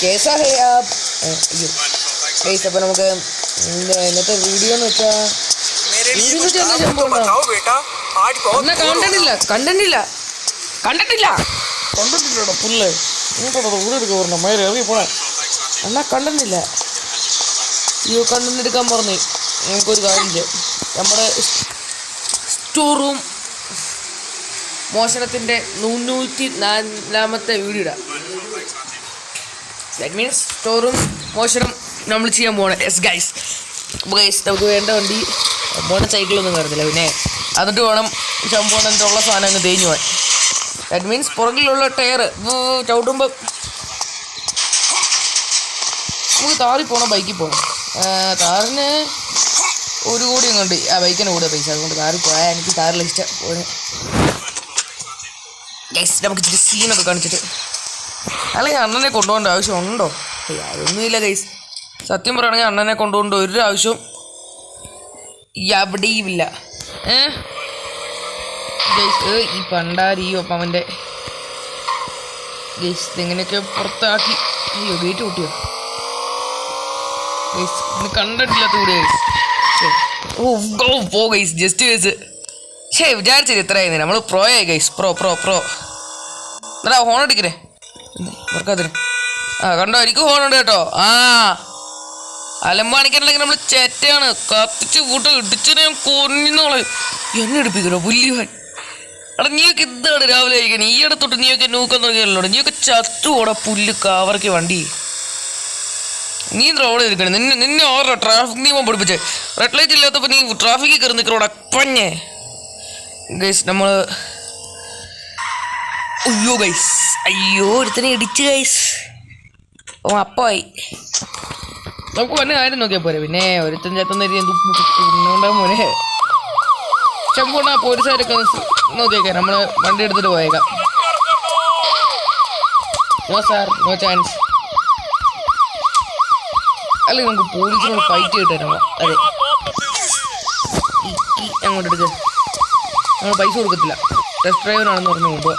कैसा है आप ഗൈസ് അപ്പോൾ നമുക്ക് ഇന്നത്തെ വീഡിയോ എന്ന് വെച്ചാൽ കണ്ടിട്ടില്ലടോ പുല്ല് ഇവിടെ എടുക്കുക മയർ ഇറങ്ങി പോണേ എന്നാ കണ്ടിട്ടില്ല അയ്യോ കണ്ടന്റ് എടുക്കാൻ പറഞ്ഞു. നമുക്കൊരു കാര്യം ചെയ്യാം, നമ്മുടെ സ്റ്റോർ റൂം മോഷണത്തിൻ്റെ 304ാമത്തെ വീഡിയോ ഇടാം. ദാറ്റ് മീൻസ് സ്റ്റോർ റൂം മോഷണം നമ്മൾ ചെയ്യാൻ പോകണം. Yes guys. അപ്പോൾ ഗൈസ് നമുക്ക് വേണ്ട വണ്ടി മോട്ടർ സൈക്കിളൊന്നും കയറത്തില്ല, പിന്നെ എന്നിട്ട് വേണം ശമ്പോണത്തിൻ്റെ ഉള്ള സാധനം അങ്ങ് തേഞ്ഞു പോകാൻ. ദാറ്റ് മീൻസ് പുറകിലുള്ള ടയർ ചവിട്ടുമ്പോൾ നമുക്ക് താറി പോകണം, ബൈക്കിൽ പോകണം. താറിന് 1 കോടി അങ്ങോട്ട് ആ ബൈക്കിന് കൂടെ പൈസ, അതുകൊണ്ട് താറിൽ പോയാൽ എനിക്ക് താറിൽ ഇഷ്ടം. ഗൈസ് നമുക്ക് ഇച്ചിരി സീനൊക്കെ കാണിച്ചിട്ട് അല്ലെങ്കിൽ അണ്ണനെ കൊണ്ടുപോകേണ്ട ആവശ്യം ഉണ്ടോ? അതൊന്നുമില്ല ഗൈസ്. സത്യം പറയുകയാണെങ്കിൽ അണ്ണനെ കൊണ്ടുപോകേണ്ട ഒരു ആവശ്യവും എവിടെയുമില്ല. ഗൈസ് ഈ പണ്ടാരിയോ അപ്പം അവൻ്റെ ഗൈസ് ഇതെങ്ങനെയൊക്കെ പുറത്താക്കി. അയ്യോ ഗേറ്റ് കൂട്ടിയോ ഗൈസ്, ഇന്ന് കണ്ടിട്ടില്ലാത്ത കൂടി ഗൈസ്. പോ ഗൈസ്, ജസ്റ്റ് ഗൈസ്. വിചാരിച്ചില്ല ഇത്രയായിരുന്നു. നമ്മൾ പ്രോ ആയി ഗൈസ്, പ്രോ എന്നാ ഹോൺ അടിക്കണേ വർക്കാത്തിന്. കണ്ടോ എനിക്ക് ഹോണുണ്ട് കേട്ടോ. അലമ്പാണിക്കാനുണ്ടെങ്കിൽ നമ്മൾ ചേറ്റയാണ്. കത്തിച്ച് കൂട്ട് ഇടിച്ചു ഞാൻ കൊന്നോളെ. എന്നെ എടുപ്പിക്കണോ പുല്ലിവാൻ? എടാ നീയൊക്കെ എന്താണ് രാവിലെ കഴിക്കാൻ? ഈ ഇടത്തോട്ട് നീയൊക്കെ നൂക്കാൻ തുടങ്ങിയല്ലോ. നീയൊക്കെ ചത്തുകൂടാ പുല്ല് കാവറയ്ക്ക് വണ്ടി. നീ റോഡ് ഇരിക്കണം. നിന്നെ ഓരോ ട്രാഫിക് നിയമം പഠിപ്പിച്ചേ. റെഡ് ലൈറ്റ് ഇല്ലാത്തപ്പോൾ നീ ട്രാഫിക്കിൽ കയറി നിൽക്കണോടാ പഞ്ഞേ. ഗൈസ് നമ്മൾ അയ്യോ ഒരുത്തനെ ഇടിച്ച് ഗൈസ്. അപ്പമായി നമുക്ക് വന്ന കാര്യം നോക്കിയാൽ പോരെ. പിന്നെ ഒരുത്തൻ ചേർത്തുണ്ടാകും മോനെ. ചെമ്പോണ പോലീസുകാരൊക്കെ നോക്കിയേക്കാം. നമ്മൾ വണ്ടി എടുത്തിട്ട് പോയേക്കാം. No sir, no chance. അല്ലെങ്കിൽ നമുക്ക് പോലീസിനോട് ഫൈറ്റ് ചെയ്തിട്ട് അതെ അങ്ങോട്ട് എടുക്കുക. നമ്മൾ പൈസ കൊടുക്കത്തില്ല. ടെസ്റ്റ് ഡ്രൈവറാണെന്ന് പറഞ്ഞു മുമ്പ്.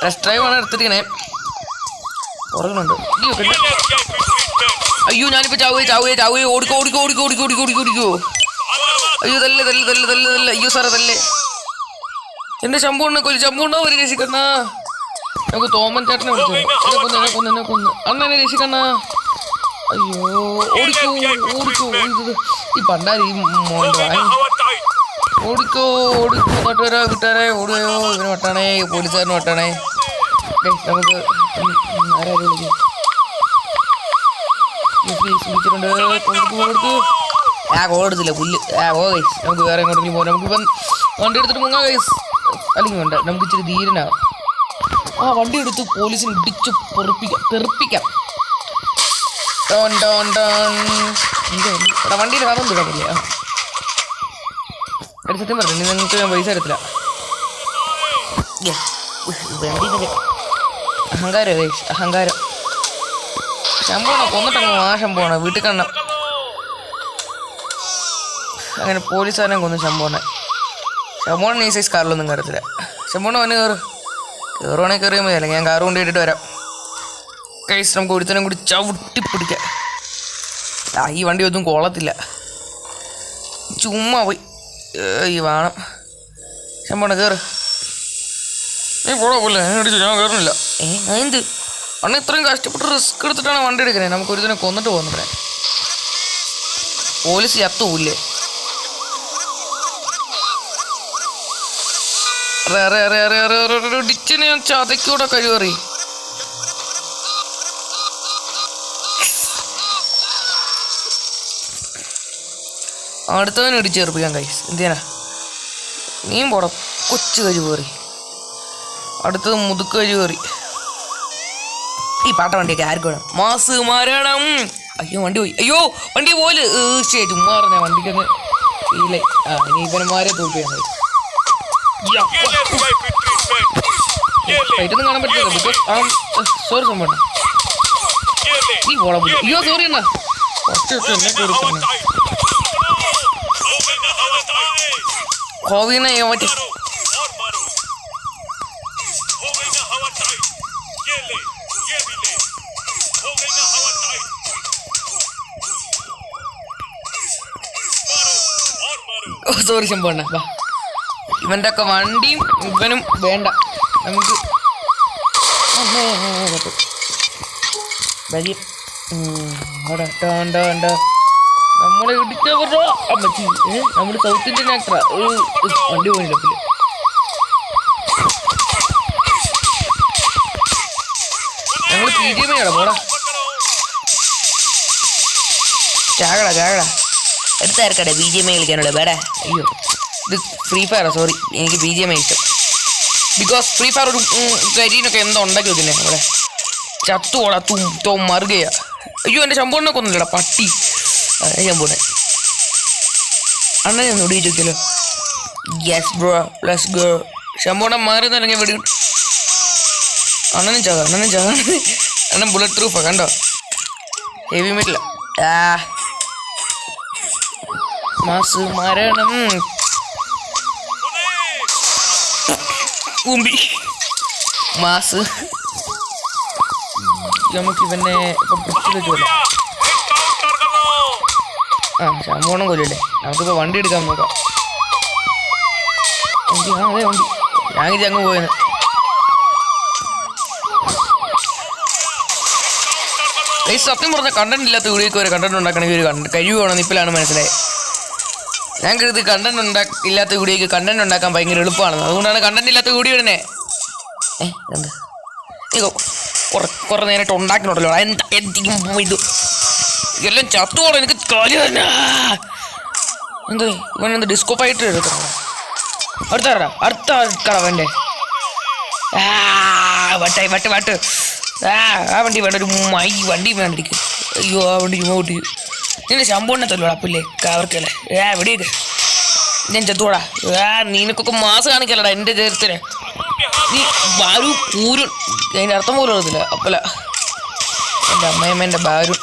ടെസ്റ്റ് ഡ്രൈവാണ് എടുത്തിരിക്കണേ. പുറകുന്നുണ്ട്. അയ്യോ ഞാനിപ്പോൾ ചാവുകയെ ഓടിക്കോ. അയ്യോ തല്ലേ. അയ്യോ സാറേ തല്ലേ. എൻ്റെ ശമ്പൂണ്ണ ഒരു രക്ഷിക്കണ്ണ. നമുക്ക് തോമൻ ചേട്ടനെ വിളിച്ചു കൊന്ന് അണ്ണനെ രക്ഷിക്കണ്ണ. അയ്യോ ഓടിക്കോ. ഈ പണ്ടാരി ഓടിക്കോ കിട്ടാനേ ഓടുകയോ. ഇവന് വട്ടാണേ, പോലീസുകാരന് വട്ടാണേ. നമുക്ക് ആരാരും വിളിക്കും. കോളെടുത്തില്ല പുല്ല്. ഗൈസ് നമുക്ക് വേറെ എങ്ങോട്ടെങ്കിലും പോകാം. നമുക്കിപ്പം വണ്ടി എടുത്തിട്ട് മുങ്ങാം ഗൈസ്. അല്ലെങ്കിൽ വേണ്ട, നമുക്ക് ഇച്ചിരി ധീരനാകാം. വണ്ടി എടുത്ത് പോലീസിന് ഇടിച്ച് തെറിപ്പിക്കാം. വണ്ടിയിൽ കഥം തീരാറില്ലേ? സത്യം പറഞ്ഞു നിങ്ങൾക്ക് ഞാൻ പൈസ തരത്തില്ല. അഹങ്കാരം ശമ്പോണ കൊന്നിട്ടങ്ങ് ശമ്പോണ വീട്ടിൽ കണ്ണ. അങ്ങനെ പോലീസുകാരനെ കൊന്നു ശമ്പോണ ഈ സൈസ് കാറിലൊന്നും കയറത്തില്ല. ശമ്പോണ വന്ന് കയറുവാണെങ്കിൽ കയറിയാൽ മതി, അല്ലെങ്കിൽ ഞാൻ കാറ് കൊണ്ട് ഇട്ടിട്ട് വരാം. കൈസ് നമുക്ക് ഒരുത്തനും കൂടി ചവിട്ടിപ്പിടിക്കാം. ഈ വണ്ടി ഒന്നും കൊള്ളത്തില്ല, ചുമ്മാ പോയി ഈ വേണം. ശമ്പോണ കയറ്. നീ പോടാ പോലെ ഞാൻ കയറുന്നില്ല. എന്ത് അണ്ണ ഇത്രയും കഷ്ടപ്പെട്ട് റിസ്ക് എടുത്തിട്ടാണ് വണ്ടി എടുക്കുന്നത്. നമുക്ക് ഒരുത്തനെ കൊന്നിട്ട് പോകുന്നു. പോലീസ് ചത്തുമില്ലേ? ഡിച്ചിനെ ഞാൻ ചതക്കൂടെ കഴിവറി. അടുത്തവനെ ഇടിച്ചേർപ്പിക്കാൻ കൈസ്. എന്തിനാ നീയും പോടാ കൊച്ചു കഴിവേറി. അടുത്തത് മുതുക്ക് കഴിവേറി. ഈ പാട്ട വണ്ടിയൊക്കെ ആർക്ക് വേണം? മാസ് മരണം. അയ്യോ വണ്ടി പോയി. അയ്യോ വണ്ടി പോലെ ചുമ്മാ പറഞ്ഞ വണ്ടിക്കൊന്ന് ഇല്ലേ. ഇനി ഇവന്മാരെ തോൽപ്പിക്കാൻ ഫൈറ്റൊന്നും കാണാൻ പറ്റില്ല. ബിക്കോസ് സോറി സംഭവം. നീ പോടാ പോയി. അയ്യോ സോറി എന്നാ എന്നെ കയറി കോവിനെ പറ്റി. സോറി ശമ്പണ്ണ. വാ, ഇവൻ്റെ ഒക്കെ വണ്ടിയും ഇവനും വേണ്ട നമുക്ക്. നമ്മളെ ഇടിച്ചവരോ അമ്മച്ചി. നമ്മുടെ സൗത്ത് ഇന്ത്യൻ ആക്ടറാ. വണ്ടി പോയില്ല. ഞങ്ങൾ PGMA പോടാ. ചാകടാ എടുത്താർക്കട്ടെ BGMA കളിക്കാനുള്ള വേടാ. അയ്യോ, ഇത് ഫ്രീ ഫയറാ. സോറി, എനിക്ക് BGMA ഇഷ്ടം. ബിക്കോസ് ഫ്രീ ഫയർ ഒരു കരിനൊക്കെ എന്തോ ഉണ്ടാക്കി വെക്കുന്നേ അവിടെ. ചത്തുപോടാ തോ മറുകയാ. അയ്യോ, എൻ്റെ ശമ്പൂണ്ണൊക്കെ ഒന്നുമില്ലടാ പട്ടി. ശമ്പൂണ്ണ അണ്ണനെ ഒന്ന് ഒടിച്ച് നോക്കിയല്ലോ. Yes bro, let's go. ശമ്പൂണ്ണ മാറി നിറങ്ങിയ വെടി. അണ്ണനും ചാകാം. അണ്ണൻ ബുള്ളറ്റ് പ്രൂഫാ കണ്ടോ. ഹെവി മെറ്റല. മാസ് മരണം കൂമ്പി മാസ്. നമുക്ക് ഇവനെ ഇപ്പം പിടിച്ചു വെച്ചോല്ല. ശമ്പൂണം കൊല്ലല്ലേ. നമുക്കിപ്പോൾ വണ്ടി എടുക്കാൻ നോക്കാം. അതെ വണ്ടി ഞാനിത് അങ്ങ് പോയത്. ഈ സത്യം പറഞ്ഞ കണ്ടന്റ് ഇല്ലാത്ത വീഡിയോക്ക് വരെ കണ്ടന്റ് ഉണ്ടാക്കണമെങ്കിൽ ഒരു കഴിവ് വേണമെന്ന് ഇപ്പോഴാണ് മനസ്സിലായത്. ഞാൻ കരുതി കണ്ടന്റ് ഇല്ലാത്ത വീഡിയോക്ക് കണ്ടന്റ് ഉണ്ടാക്കാൻ ഭയങ്കര എളുപ്പമാണെന്ന്. അതുകൊണ്ടാണ് കണ്ടന്റ് ഇല്ലാത്ത വീഡിയോ ഇടുന്നേ. എന്താ കുറെ നേരിട്ട് ഉണ്ടാക്കിയിട്ടുണ്ടല്ലോ. ഇത് എല്ലാം ചത്തുപോണം. എനിക്ക് കളി തന്നെ. എന്താ ഇവനെന്ത് ഡിസ്കോ ഫൈറ്റ് എടുക്കണം. അടുത്ത വേണ്ടേ. വട്ട് ആ വണ്ടി വേണ്ട. ഒരു വണ്ടി വേണ്ടിരിക്കും. അയ്യോ, ആ വണ്ടി ചുമ്മാ കൂട്ടി. നിന്റെ ശമ്പൂണ്ണെ തല്ലോടാ പുല്ലേ കാവർക്കല്ലേ. എവിടെയൊക്കെ ഞാൻ ചത്തുപോടാ. നിനക്കൊക്കെ മാസം കാണിക്കല്ലടാ എൻ്റെ ചേർത്തിന്. നീ ബാരു പൂരു അതിൻ്റെ അർത്ഥം പോലും അറിയത്തില്ല. അപ്പല എൻ്റെ അമ്മയമ്മേൻ്റെ ബാരു.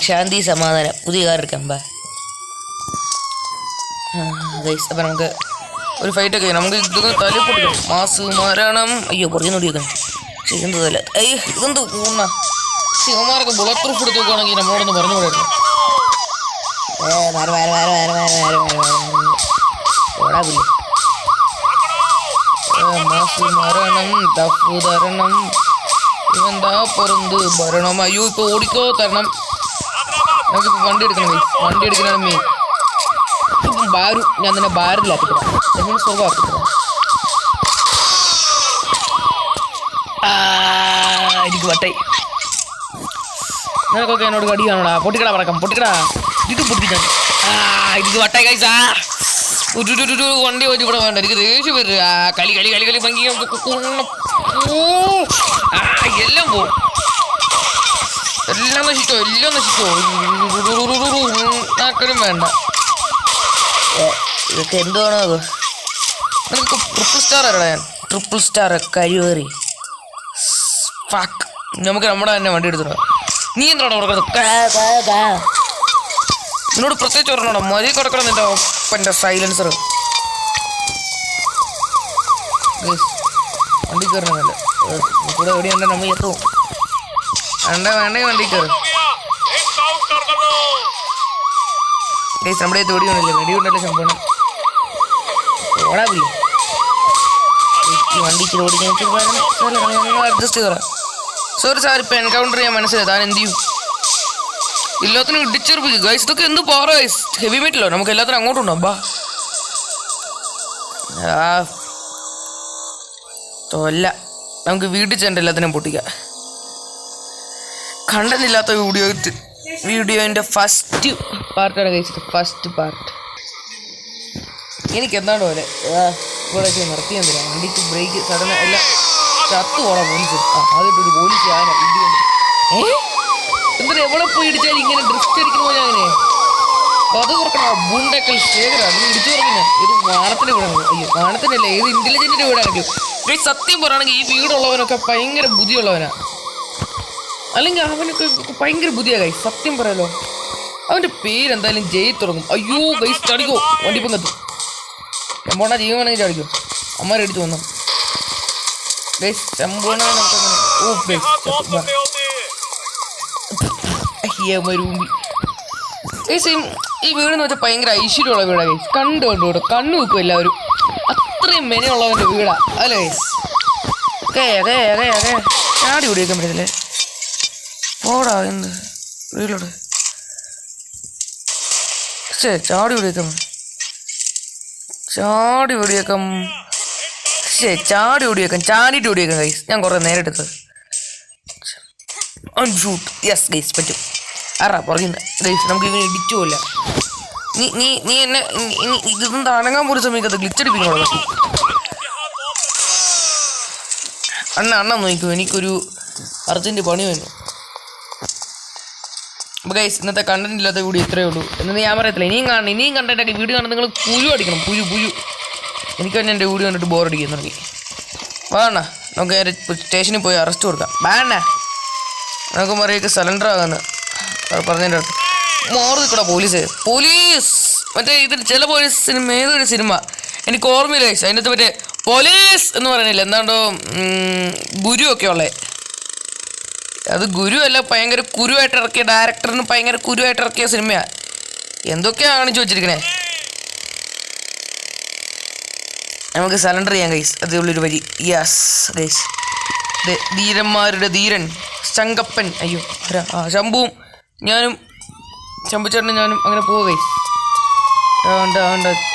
ശാന്തി സമാധാനം. പുതിയ കാർ എടുക്കാം. അപ്പം നമുക്ക് ഒരു ഫൈറ്റൊക്കെ നമുക്ക് ഇതൊക്കെ തല പൊട്ടിക്കണം. മാസ് മരണം. അയ്യോ, കുറച്ച് നോടി വെക്കണം. പക്ഷെ ഇതെന്ത് തല. അയ്യോ, ഇതെന്ത് പൂർണ്ണ. ശിവന്മാരൊക്കെ ബുള്ളറ്റ് പ്രൂഫ് എടുത്ത് നോക്കുകയാണെങ്കിൽ നമ്മളോടൊന്ന് പറഞ്ഞു കൂടായിരുന്നു. മാസ് മരണം തഫ് തരണം. ഇവന്താ പൊറന്ത് ഭരണം. അയ്യോ, ഇപ്പൊ ഓടിക്കോ തരണം. നമുക്കിപ്പോൾ വണ്ടി എടുക്കണം. വണ്ടി എടുക്കണതാണ് മെയിൻ. ഇപ്പം ബാരു ഞാൻ തന്നെ ബാരിലാക്കിത്തരാം. എങ്ങനെ സ്വഭാവത്തില്ല. എനിക്ക് വട്ടായി. നിനക്കൊക്കെ എന്നോട് കടി കാണോടാ. പൊട്ടിക്കടാ പറക്കാം. പൊട്ടിക്കടാ. ഇത് പൊട്ടിക്കാൻ എനിക്ക് വട്ടായി കഴിച്ചാ. ഒരു വണ്ടി പോയിട്ട് ഇവിടെ വേണ്ട. എനിക്ക് ദേഷ്യം വരിക. കളി ഭംഗി എല്ലാം പോവും. എല്ലാം നശിച്ചോ. ആക്കലും വേണ്ട. ഇതൊക്കെ എന്തുവാണോ അത്. നിനക്ക് ട്രിപ്പിൾ സ്റ്റാർ അല്ലടാ. ഞാൻ ട്രിപ്പിൾ സ്റ്റാർ കഴിവേറി. നമുക്ക് നമ്മുടെ തന്നെ വണ്ടി എടുത്തിട. നീ എന്താണ് കൊടുക്കുന്നത്? നിന്നോട് പ്രത്യേകിച്ച് പറഞ്ഞോടാ. മതി കൊടുക്കണം നിന്റെ ഒപ്പൻ്റെ സൈലൻസർ. വണ്ടി കയറണമല്ല കൂടെ എവിടെയുണ്ട്. നമ്മൾ എത്തും വേണ്ടേ വണ്ടി കയറും. നമ്മുടെ വെടിയുണ്ടല്ലേ. വെടിയുണ്ടല്ലേ ശമ്പൂണം. ഓടാവില്ലേ ഈ വണ്ടി ഇച്ചിരി ഓടിക്കാൻ അഡ്ജസ്റ്റ് ചെയ്തോളാം. സോറി സാർ, ഇപ്പം എൻകൗണ്ടർ ചെയ്യാൻ മനസ്സിലായി. താൻ എന്ത് ചെയ്യും? എല്ലാത്തിനും ഇടിച്ചെറുപ്പിക്കുക ഗൈസ്. ഇതൊക്കെ എന്ത് പാറ ഗൈസ്. ഹെവി മെറ്റലോ. നമുക്ക് എല്ലാത്തിനും അങ്ങോട്ടുണ്ടോ. തോല്ല. നമുക്ക് വീട്ടിൽ ചെണ്ട എല്ലാത്തിനും പൊട്ടിക്കാം. കണ്ടന്നില്ലാത്ത വീഡിയോൻ്റെ ഫസ്റ്റ് പാർട്ടാണ് കഴിച്ചിട്ട്. ഫസ്റ്റ് പാർട്ട് എനിക്ക് എന്താണ്ട് പോലെ ഇവിടെ നിർത്തി തന്നില്ല. വണ്ടിക്ക് ബ്രേക്ക് സഡൻ എല്ലാം ചത്തു പോടാ പോലീസ്. ആദ്യമായിട്ടൊരു പോലീസ് ആന ഇടി കൊണ്ട്. എന്തിനാ എവിടെ പോയി ഇടിച്ചാൽ ഇങ്ങനെ ഡ്രിഫ്റ്റ് അടിക്കണ പോലെ അങ്ങനെ അത് കുറക്കണം. ബൂണ്ടക്കൽ ശേഖര നീ ഇടിച്ചു പറഞ്ഞ ഇത് വാണത്തിൻ്റെ വീടാണ്. അയ്യോ, വാണത്തിനല്ല, ഏത് ഇന്റലിജന്റിന്റെ വീടാണെങ്കിലും. സത്യം പറയുകയാണെങ്കിൽ ഈ വീടുള്ളവനൊക്കെ ഭയങ്കര ബുദ്ധിയുള്ളവനാ. അല്ലെങ്കിൽ അവനൊക്കെ ഭയങ്കര ബുദ്ധിയാ ഗൈസ്. സത്യം പറയാലോ. അവൻ്റെ പേരെന്തായാലും ജയി തുടങ്ങും. അയ്യോ ഗൈസ്, ചടിക്കോ വണ്ടി പങ്കെത്തും. ചെമ്പോണ ജീവനാണെങ്കിൽ ചടിക്കോ. അമ്മ അടിച്ചു വന്നു ഗൈസ്. ചെമ്പോണ ഓ ഗൈസ് മരുമ്പി ഈ വീടെന്ന് വെച്ചാൽ ഭയങ്കര ഐശ്വര്യമുള്ള വീടാ ഗൈസ്. കണ്ടു കണ്ണു വെക്കും എല്ലാവരും. അത്രയും മെനയുള്ളവൻ്റെ വീടാ അല്ലേ ഗൈസ്? ചാടി ഓടിയേക്കാൻ പറ്റത്തില്ലേ? പോടാ എന്ത് വീട്ടിലോട്ട് ചാടി ഓടിയേക്കാം ചാടിയിട്ട് ഓടിയേക്കാം ഗൈസ്. ഞാൻ കുറേ നേരം എടുത്തത് അൺഷൂട്ട്. യെസ് ഗൈസ് പറ്റും. ആറാ പറയുന്നത് ഗൈസ്. നമുക്ക് ഇവന് ഇടിച്ചു പോല്ല. നീ എന്നെ ഇതൊന്നും അനങ്ങാൻ പോലും സമയത്ത് ഗ്ലിച്ചടിപ്പിക്കണോ? അണ്ണ നോക്കൂ, എനിക്കൊരു അർജൻറ്റ് പണി വന്നു. അപ്പോൾ ഗൈസ് ഇന്നത്തെ കണ്ടന്റ് ഇല്ലാത്ത വീഡിയോ ഇത്രയേ ഉള്ളൂ എന്ന് ഞാൻ പറയത്തില്ല. ഇനിയും കണ്ടന്റൊക്കെ വീഡിയോ കാണാൻ നിങ്ങൾ പുഴു അടിക്കണം. പുഴു എനിക്ക് തന്നെ എൻ്റെ വീഡിയോ കണ്ടിട്ട് ബോറടിക്കാൻ തുടങ്ങി. വേണ നമുക്ക് സ്റ്റേഷനിൽ പോയി അറസ്റ്റ് കൊടുക്കാം. വേണ്ട നമുക്ക് മറിയൊക്കെ സലണ്ടർ ആകാന്ന് പറഞ്ഞതിൻ്റെ അടുത്ത് മോറ് നിൽക്കണോ പോലീസ് മറ്റേ ഇതിൽ ചില പോലീസ് സിനിമ ഏതൊരു സിനിമ എനിക്ക് ഓർമ്മയില്ല ഗൈസ്. അതിൻ്റെ അകത്ത് മറ്റേ പോലീസ് എന്ന് പറയുന്നില്ല എന്താണ്ടോ ഗുരു ഒക്കെ ഉള്ളത്. അത് ഗുരു അല്ല, ഭയങ്കര കുരുവായിട്ട് ഇറക്കിയ ഡയറക്ടറിന് ഭയങ്കര കുരുവായിട്ട് ഇറക്കിയ സിനിമയാണ്. എന്തൊക്കെയാണ് കാണിച്ചു വെച്ചിരിക്കണേ. നമുക്ക് സലണ്ടർ ചെയ്യാം ഗൈസ്. അതുള്ളൊരു വരി. Yes guys. ധീരന്മാരുടെ ധീരൻ ശങ്കപ്പൻ. അയ്യോ ശംഭുവും ഞാനും ശംഭുച്ചേട്ടനും ഞാനും അങ്ങനെ പോവുക ഗൈസ്.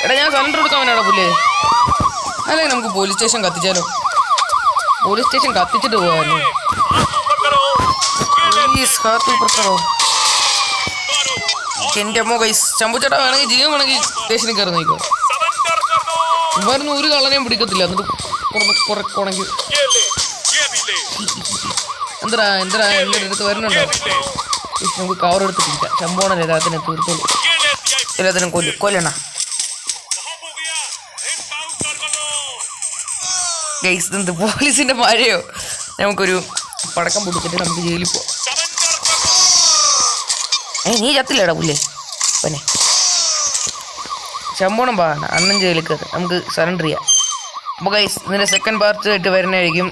എടാ ഞാൻ സലണ്ടർ കൊടുക്കാൻ വേണാടാ പുല്ലേ. അല്ലെങ്കിൽ നമുക്ക് പോലീസ് സ്റ്റേഷൻ കത്തിച്ചാലോ? പോലീസ് സ്റ്റേഷൻ കത്തിച്ചിട്ട് പോകാമല്ലോ. എൻ്റെ അമ്മോ ഗൈസ്. ശംഭുച്ചേട്ടാ വേണമെങ്കിൽ ജീവൻ വേണമെങ്കിൽ സ്റ്റേഷനിൽ കയറി നോക്കോ. ഇവരൊന്നും ഒരു കള്ളനെയും പിടിക്കത്തില്ല. എന്നിട്ട് കുറയ്ക്കുണെങ്കിൽ എന്താ എൻ്റെ അടുത്ത് വരുന്നുണ്ടോ? നമുക്ക് കവർ എടുത്ത് പിടിക്കാം. ശമ്പോണല്ലേ എല്ലാത്തിനും തീർത്തോളൂ. എല്ലാത്തിനും കൊല്ലണ ഗൈസ്. എന്ത് പോലീസിന്റെ മഴയോ? നമുക്കൊരു പടക്കം പൊട്ടിച്ചിട്ട് നമുക്ക് ജയിലിൽ പോവാം. നീ ചത്തില്ലേടാ പുല്ലേ പിന്നെ. ശമ്പോണം പാകണ അണ്ണൻ ജയിലിൽ കയറി നമുക്ക് സറണ്ടർ ചെയ്യാം. അപ്പോൾ ഗൈസ് ഇതിൻ്റെ സെക്കൻഡ് പാർട്ട് ആയിട്ട് വരുന്നതായിരിക്കും.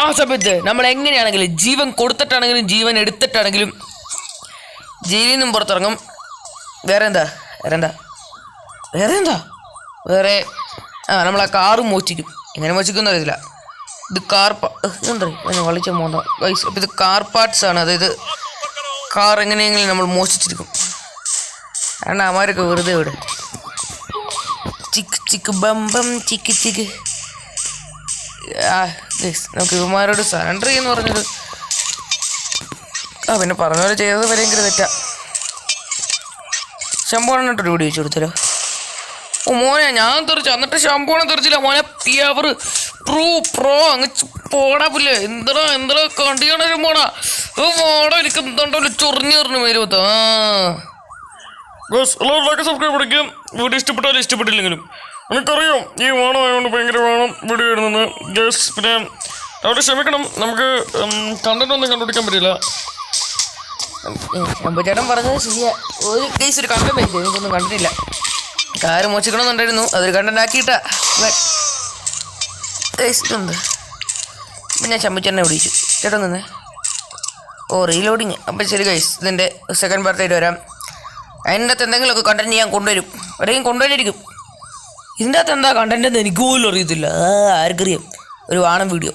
ആ സമയത്ത് നമ്മൾ എങ്ങനെയാണെങ്കിലും ജീവൻ കൊടുത്തിട്ടാണെങ്കിലും ജീവൻ എടുത്തിട്ടാണെങ്കിലും ജയിലിൽ നിന്നും പുറത്തിറങ്ങും. വേറെ നമ്മൾ ആ കാറ് മോഷ്ടിക്കും. എങ്ങനെ മോഷ്ടിക്കുമെന്ന് അറിയത്തില്ല. ഇത് എന്താ വളിച്ച മോന്ത ഗൈസ്. അപ്പോൾ ഇത് കാർ പാർട്സ് ആണ്. അതായത് കാർ എങ്ങനെയെങ്കിലും നമ്മൾ മോഷ്ടിച്ചിരിക്കും. കാരണം അവന്മാരൊക്കെ വെറുതെ ഇവിടെ ചിക്ക് ബമ്പം ചിക്ക് നമുക്ക് ഇവന്മാരോട് സറണ്ടർ ചെയ്യുമെന്ന് പറഞ്ഞത് പിന്നെ പറഞ്ഞ പോലെ ചെയ്തത് ഭയങ്കര തെറ്റാ. ശമ്പോണിട്ടൊരു വീഡിയോ വെച്ച് കൊടുത്തല്ലോ. ഓ മോനെ ഞാൻ തെറിച്ചു. എന്നിട്ട് ശമ്പോണം തെറിച്ചില്ല മോനെ. പിയവർ പ്രോ അങ്ങ് പോടാ പുല്ലേ. എന്താ കണ്ടിയാണോ ശമ്പോണാ? മോടാ എനിക്ക് എന്താണ്ടോ ചൊറിഞ്ഞു മേരുപത്ത. എല്ലാവരും സബ്സ്ക്രൈബ് പഠിക്കും. വീഡിയോ ഇഷ്ടപ്പെട്ടാലും ഇഷ്ടപ്പെട്ടില്ലെങ്കിലും എനിക്കറിയാം ഈ വേണമായതുകൊണ്ട് ഭയങ്കര വേണം വീഡിയോ ഇടുന്നത് ഗേസ്. പിന്നെ അവിടെ ക്ഷമിക്കണം, നമുക്ക് കണ്ടന്റ് ഒന്നും കണ്ടുപിടിക്കാൻ പറ്റില്ല. ചേട്ടൻ പറഞ്ഞത് ശരിയാ. ഒരു കേസ് ഒരു കണ്ടന്റ് ആയിട്ട് എനിക്കൊന്നും കണ്ടിട്ടില്ല. കാര് മോശിക്കണമെന്നുണ്ടായിരുന്നു, അതൊരു കണ്ടന്റ് ആക്കിയിട്ടാ. ഇതുണ്ട്. അപ്പം ഞാൻ ശമ്പിച്ചേട്ടനെ വിളിച്ചു. ചേട്ടൻ തന്നെ റീലോഡിങ്. അപ്പം ശരി ഗൈസ്, ഇതിൻ്റെ സെക്കൻഡ് പാർട്ടായിട്ട് വരാം. അതിൻ്റെ അകത്ത് എന്തെങ്കിലുമൊക്കെ കണ്ടന്റ് ഞാൻ കൊണ്ടുവരും. എവിടെയും കൊണ്ടുവന്നിരിക്കും. ഇതിൻ്റെ അകത്ത് എന്താ കണ്ടന്റ് എന്ന് എനിക്ക് പോലും അറിയത്തില്ല. ആർക്കറിയാം. ഒരു വാണം വീഡിയോ.